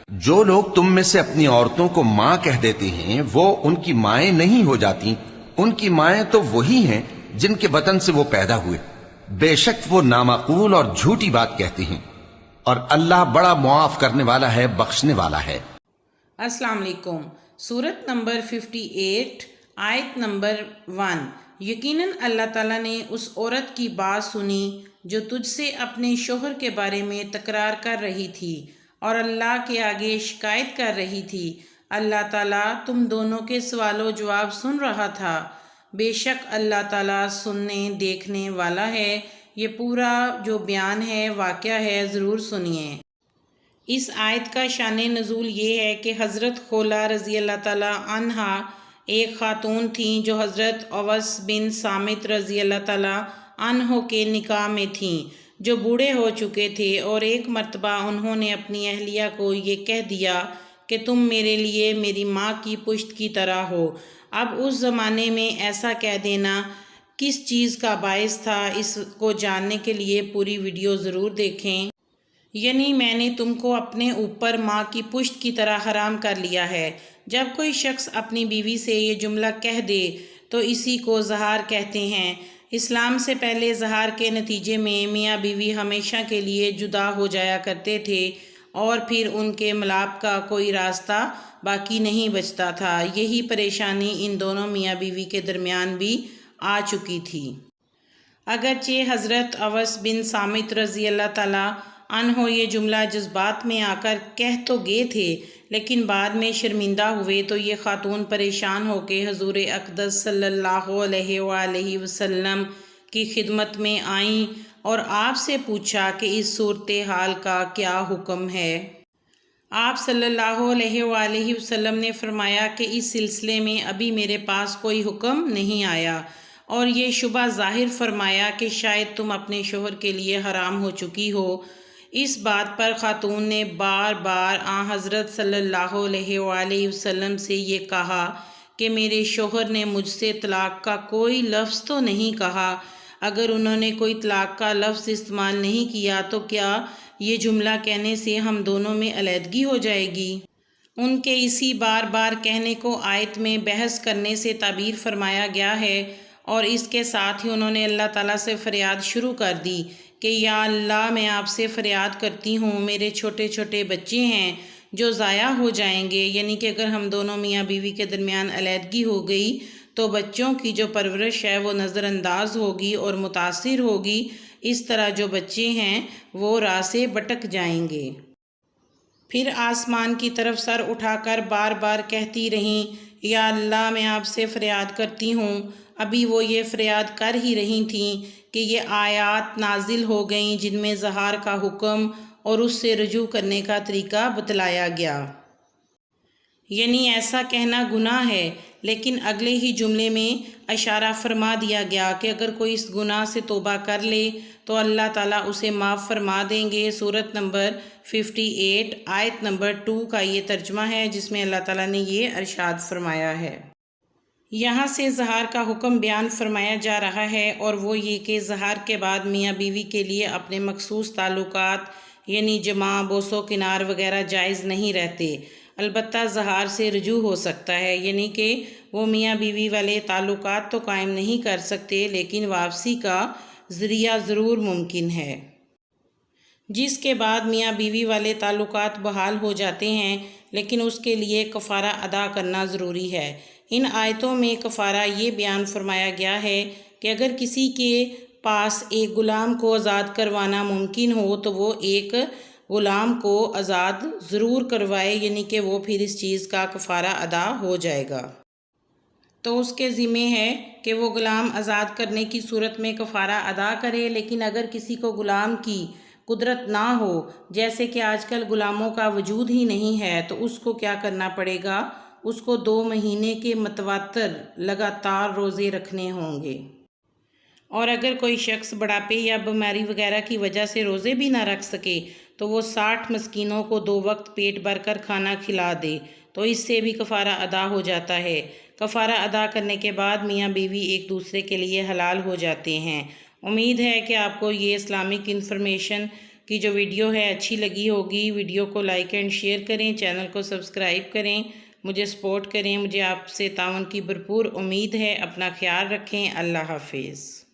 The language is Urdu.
جو لوگ تم میں سے اپنی عورتوں کو ماں کہہ دیتے ہیں وہ ان کی مائیں نہیں ہو جاتی، ان کی مائیں تو وہی ہیں جن کے بطن سے وہ پیدا ہوئے، بے شک وہ نامعقول اور جھوٹی بات کہتے ہیں، اور اللہ بڑا معاف کرنے والا ہے، بخشنے والا ہے۔ السلام علیکم۔ سورت نمبر 58 آیت نمبر 1۔ یقیناً اللہ تعالیٰ نے اس عورت کی بات سنی جو تجھ سے اپنے شوہر کے بارے میں تکرار کر رہی تھی اور اللہ کے آگے شکایت کر رہی تھی۔ اللہ تعالیٰ تم دونوں کے سوال و جواب سن رہا تھا۔ بے شک اللہ تعالیٰ سننے دیکھنے والا ہے۔ یہ پورا جو بیان ہے واقعہ ہے، ضرور سنیے۔ اس آیت کا شان نزول یہ ہے کہ حضرت خولہ رضی اللہ تعالیٰ عنہا ایک خاتون تھیں جو حضرت اوس بن صامت رضی اللہ تعالیٰ عنہ کے نکاح میں تھیں، جو بوڑھے ہو چکے تھے، اور ایک مرتبہ انہوں نے اپنی اہلیہ کو یہ کہہ دیا کہ تم میرے لیے میری ماں کی پشت کی طرح ہو۔ اب اس زمانے میں ایسا کہہ دینا کس چیز کا باعث تھا، اس کو جاننے کے لیے پوری ویڈیو ضرور دیکھیں۔ یعنی میں نے تم کو اپنے اوپر ماں کی پشت کی طرح حرام کر لیا ہے۔ جب کوئی شخص اپنی بیوی سے یہ جملہ کہہ دے تو اسی کو زہار کہتے ہیں۔ اسلام سے پہلے زہار کے نتیجے میں میاں بیوی ہمیشہ کے لیے جدا ہو جایا کرتے تھے اور پھر ان کے ملاپ کا کوئی راستہ باقی نہیں بچتا تھا۔ یہی پریشانی ان دونوں میاں بیوی کے درمیان بھی آ چکی تھی۔ اگرچہ حضرت اوس بن صامت رضی اللہ تعالیٰ عنہ یہ جملہ جذبات میں آ کر کہہ تو گئے تھے، لیکن بعد میں شرمندہ ہوئے تو یہ خاتون پریشان ہو کے حضور اقدس صلی اللہ علیہ وآلہ وسلم کی خدمت میں آئیں اور آپ سے پوچھا کہ اس صورتحال کا کیا حکم ہے۔ آپ صلی اللہ علیہ وآلہ وسلم نے فرمایا کہ اس سلسلے میں ابھی میرے پاس کوئی حکم نہیں آیا، اور یہ شبہ ظاہر فرمایا کہ شاید تم اپنے شوہر کے لیے حرام ہو چکی ہو۔ اس بات پر خاتون نے بار بار حضرت صلی اللہ علیہ وآلہ وسلم سے یہ کہا کہ میرے شوہر نے مجھ سے طلاق کا کوئی لفظ تو نہیں کہا۔ اگر انہوں نے کوئی طلاق کا لفظ استعمال نہیں کیا تو کیا یہ جملہ کہنے سے ہم دونوں میں علیحدگی ہو جائے گی؟ ان کے اسی بار بار کہنے کو آیت میں بحث کرنے سے تعبیر فرمایا گیا ہے، اور اس کے ساتھ ہی انہوں نے اللہ تعالیٰ سے فریاد شروع کر دی کہ یا اللہ، میں آپ سے فریاد کرتی ہوں، میرے چھوٹے چھوٹے بچے ہیں جو ضائع ہو جائیں گے، یعنی کہ اگر ہم دونوں میاں بیوی کے درمیان علیحدگی ہو گئی تو بچوں کی جو پرورش ہے وہ نظر انداز ہوگی اور متاثر ہوگی۔ اس طرح جو بچے ہیں وہ راہ سے بھٹک جائیں گے۔ پھر آسمان کی طرف سر اٹھا کر بار بار کہتی رہیں، یا اللہ، میں آپ سے فریاد کرتی ہوں۔ ابھی وہ یہ فریاد کر ہی رہی تھیں کہ یہ آیات نازل ہو گئیں جن میں زہار کا حکم اور اس سے رجوع کرنے کا طریقہ بتلایا گیا۔ یعنی ایسا کہنا گناہ ہے، لیکن اگلے ہی جملے میں اشارہ فرما دیا گیا کہ اگر کوئی اس گناہ سے توبہ کر لے تو اللہ تعالیٰ اسے معاف فرما دیں گے۔ سورت نمبر 58 آیت نمبر 2 کا یہ ترجمہ ہے جس میں اللہ تعالیٰ نے یہ ارشاد فرمایا ہے۔ یہاں سے زہار کا حکم بیان فرمایا جا رہا ہے، اور وہ یہ کہ زہار کے بعد میاں بیوی کے لیے اپنے مخصوص تعلقات یعنی جماع، بوس و کنار وغیرہ جائز نہیں رہتے۔ البتہ زہار سے رجوع ہو سکتا ہے، یعنی کہ وہ میاں بیوی والے تعلقات تو قائم نہیں کر سکتے لیکن واپسی کا ذریعہ ضرور ممکن ہے، جس کے بعد میاں بیوی والے تعلقات بحال ہو جاتے ہیں، لیکن اس کے لیے کفارہ ادا کرنا ضروری ہے۔ ان آیتوں میں کفارہ یہ بیان فرمایا گیا ہے کہ اگر کسی کے پاس ایک غلام کو آزاد کروانا ممکن ہو تو وہ ایک غلام کو آزاد ضرور کروائے، یعنی کہ وہ پھر اس چیز کا کفارہ ادا ہو جائے گا۔ تو اس کے ذمہ ہے کہ وہ غلام آزاد کرنے کی صورت میں کفارہ ادا کرے، لیکن اگر کسی کو غلام کی قدرت نہ ہو، جیسے کہ آج کل غلاموں کا وجود ہی نہیں ہے، تو اس کو کیا کرنا پڑے گا؟ اس کو 2 مہینے کے متواتر لگاتار روزے رکھنے ہوں گے، اور اگر کوئی شخص بڑھاپے یا بیماری وغیرہ کی وجہ سے روزے بھی نہ رکھ سکے تو وہ 60 مسکینوں کو 2 وقت پیٹ بھر کر کھانا کھلا دے، تو اس سے بھی کفارہ ادا ہو جاتا ہے۔ کفارہ ادا کرنے کے بعد میاں بیوی ایک دوسرے کے لیے حلال ہو جاتے ہیں۔ امید ہے کہ آپ کو یہ اسلامک انفارمیشن کی جو ویڈیو ہے اچھی لگی ہوگی، ویڈیو کو لائک اینڈ شیئر کریں، چینل کو سبسکرائب کریں، مجھے سپورٹ کریں۔ مجھے آپ سے تعاون کی بھرپور امید ہے۔ اپنا خیال رکھیں۔ اللہ حافظ۔